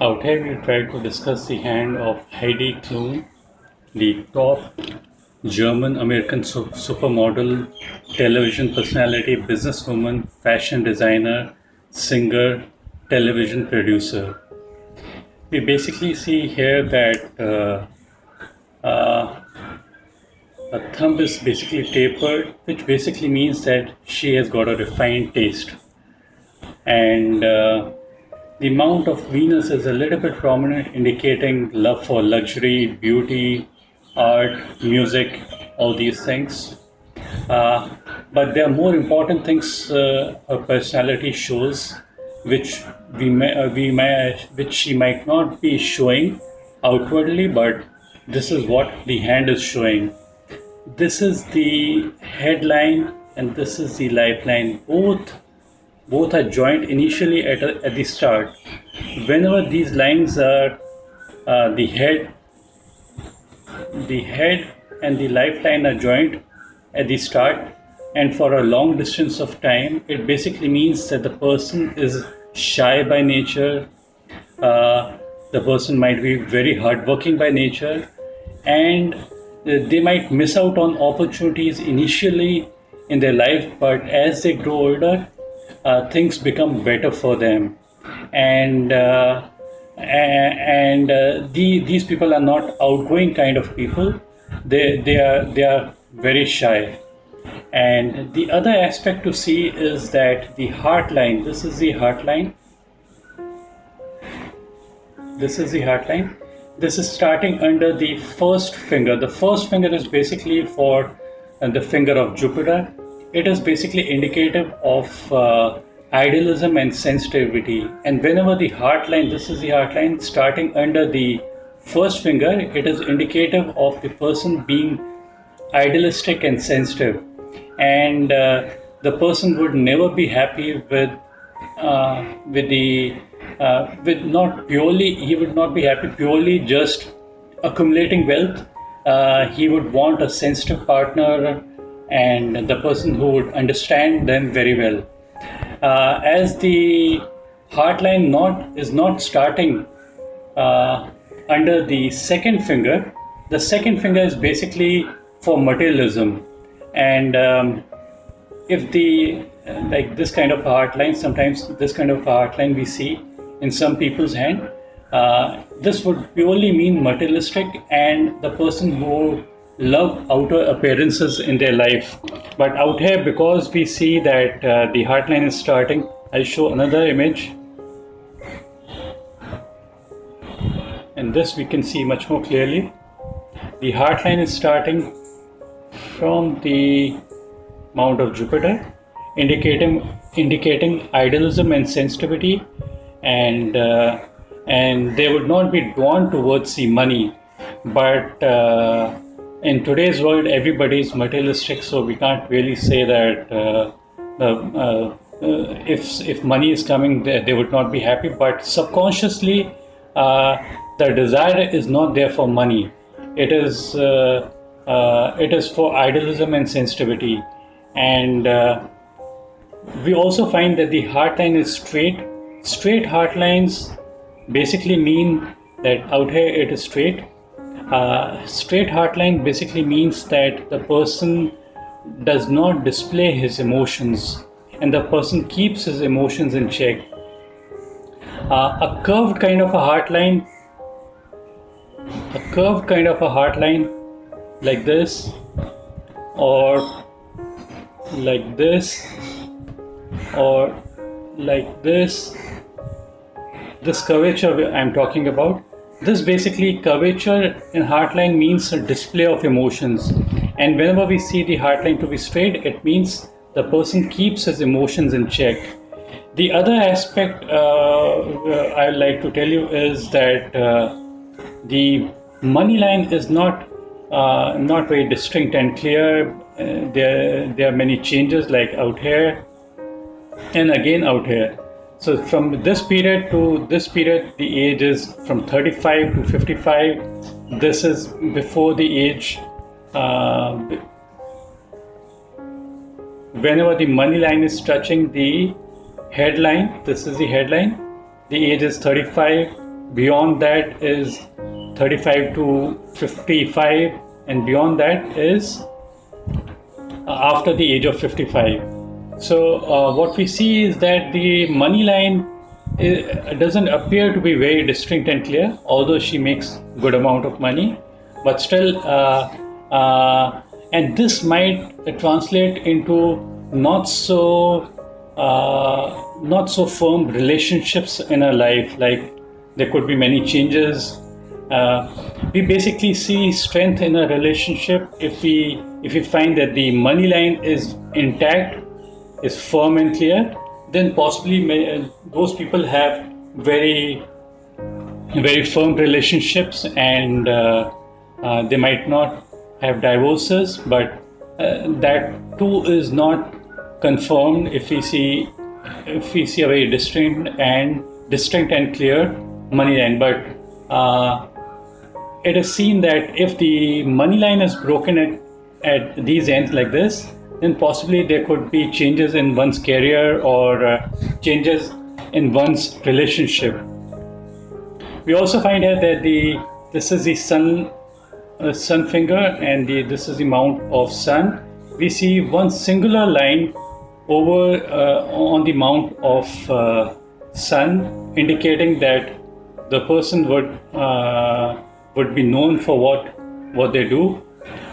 Out here, we try to discuss the hand of Heidi Klum, the top German American supermodel, television personality, businesswoman, fashion designer, singer, television producer. We basically see here that her thumb is basically tapered, which basically means that she has got a refined taste. And the amount of Venus is a little bit prominent, indicating love for luxury, beauty, art, music, all these things. Uh, but there are more important things her personality shows, which which she might not be showing outwardly, but this is what the hand is showing. This is the headline, and this is the lifeline. Both are joined initially at the start. Whenever these lines are the head and the lifeline are joined at the start, and for a long distance of time, it basically means that the person is shy by nature. The person might be very hardworking by nature, and they might miss out on opportunities initially in their life, but as they grow older, things become better for them. And these people are not outgoing kind of people. They are very shy. And the other aspect to see is that the heart line. This is the heart line. This is the heart line. This is starting under the first finger. The first finger is basically for the finger of Jupiter. It is basically indicative of idealism and sensitivity. And whenever the heart line, this is the heart line, starting under the first finger, it is indicative of the person being idealistic and sensitive. And the person would never be happy with not purely, he would not be happy purely just accumulating wealth. He would want a sensitive partner and the person who would understand them very well. As the heartline is not starting under the second finger, the second finger is basically for materialism. And if the like this kind of a heartline, sometimes this kind of a heartline we see in some people's hand, this would purely mean materialistic and the person who love outer appearances in their life. But out here, because we see that the heartline is starting, I'll show another image. And this we can see much more clearly. The heartline is starting from the Mount of Jupiter, indicating idealism and sensitivity, and they would not be drawn towards the money. But in today's world, everybody is materialistic, so we can't really say that if money is coming, they would not be happy. But subconsciously, the desire is not there for money. It is for idealism and sensitivity. And we also find that the heartline is straight. Straight heartlines basically mean that out here it is straight. Straight heartline basically means that the person does not display his emotions and the person keeps his emotions in check. A curved kind of a heartline like this, or like this, or like this curvature I'm talking about. This basically curvature in heartline means a display of emotions, and whenever we see the heartline to be straight, it means the person keeps his emotions in check. The other aspect I'd like to tell you is that the money line is not very distinct and clear. There are many changes, like out here and again out here. So from this period to this period, the age is from 35 to 55. This is before the age. Whenever the money line is touching the headline, this is the headline, the age is 35. beyond that is 35 to 55, and beyond that is after the age of 55. So what we see is that the money line doesn't appear to be very distinct and clear, although she makes good amount of money, but still, and this might translate into not so firm relationships in her life. Like there could be many changes. We basically see strength in a relationship if we find that the money line is intact, is firm and clear. Then possibly those people have very firm relationships, and they might not have divorces, but that too is not confirmed if we see a very distinct and clear money line. But it is seen that if the money line is broken at these ends like this, then possibly there could be changes in one's career or changes in one's relationship. We also find here that this is the sun finger, and this is the mount of sun. We see one singular line over on the mount of sun, indicating that the person would be known for what they do.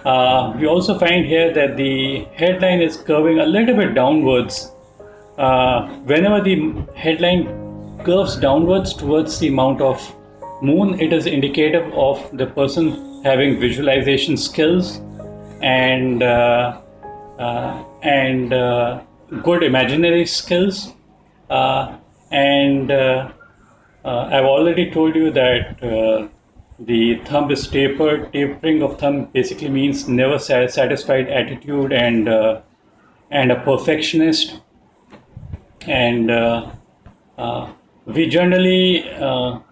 We also find here that the headline is curving a little bit downwards. Whenever the headline curves downwards towards the mount of moon, it is indicative of the person having visualization skills and good imaginary skills. I've already told you that the thumb is tapered. Tapering of thumb basically means never satisfied attitude and a perfectionist. And we generally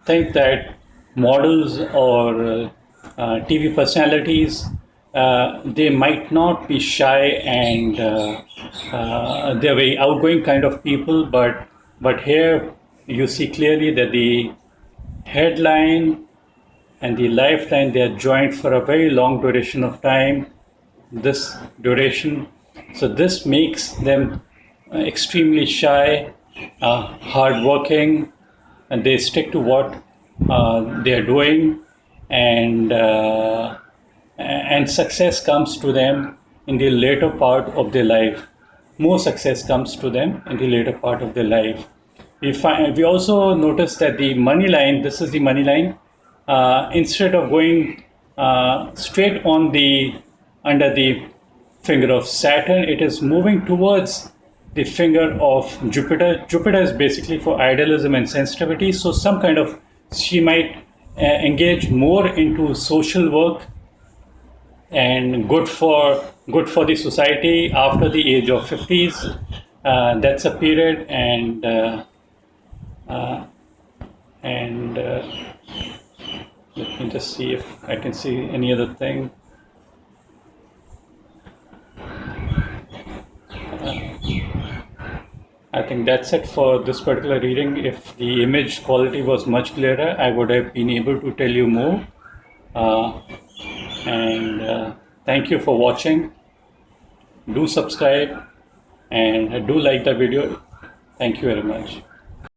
think that models or TV personalities, they might not be shy, and they're very outgoing kind of people, but here you see clearly that the headline and the lifeline, they are joined for a very long duration of time, this duration. So this makes them extremely shy, hardworking, and they stick to what they are doing, and success comes to them in the later part of their life. More success comes to them in the later part of their life. We also notice that the money line, this is the money line, instead of going straight on under the finger of Saturn, it is moving towards the finger of Jupiter. Jupiter is basically for idealism and sensitivity. So she might engage more into social work and good for the society after the age of 50s. That's a period, and let me just see if I can see any other thing. I think that's it for this particular reading. If the image quality was much clearer, I would have been able to tell you more. Thank you for watching. Do subscribe and do like the video. Thank you very much.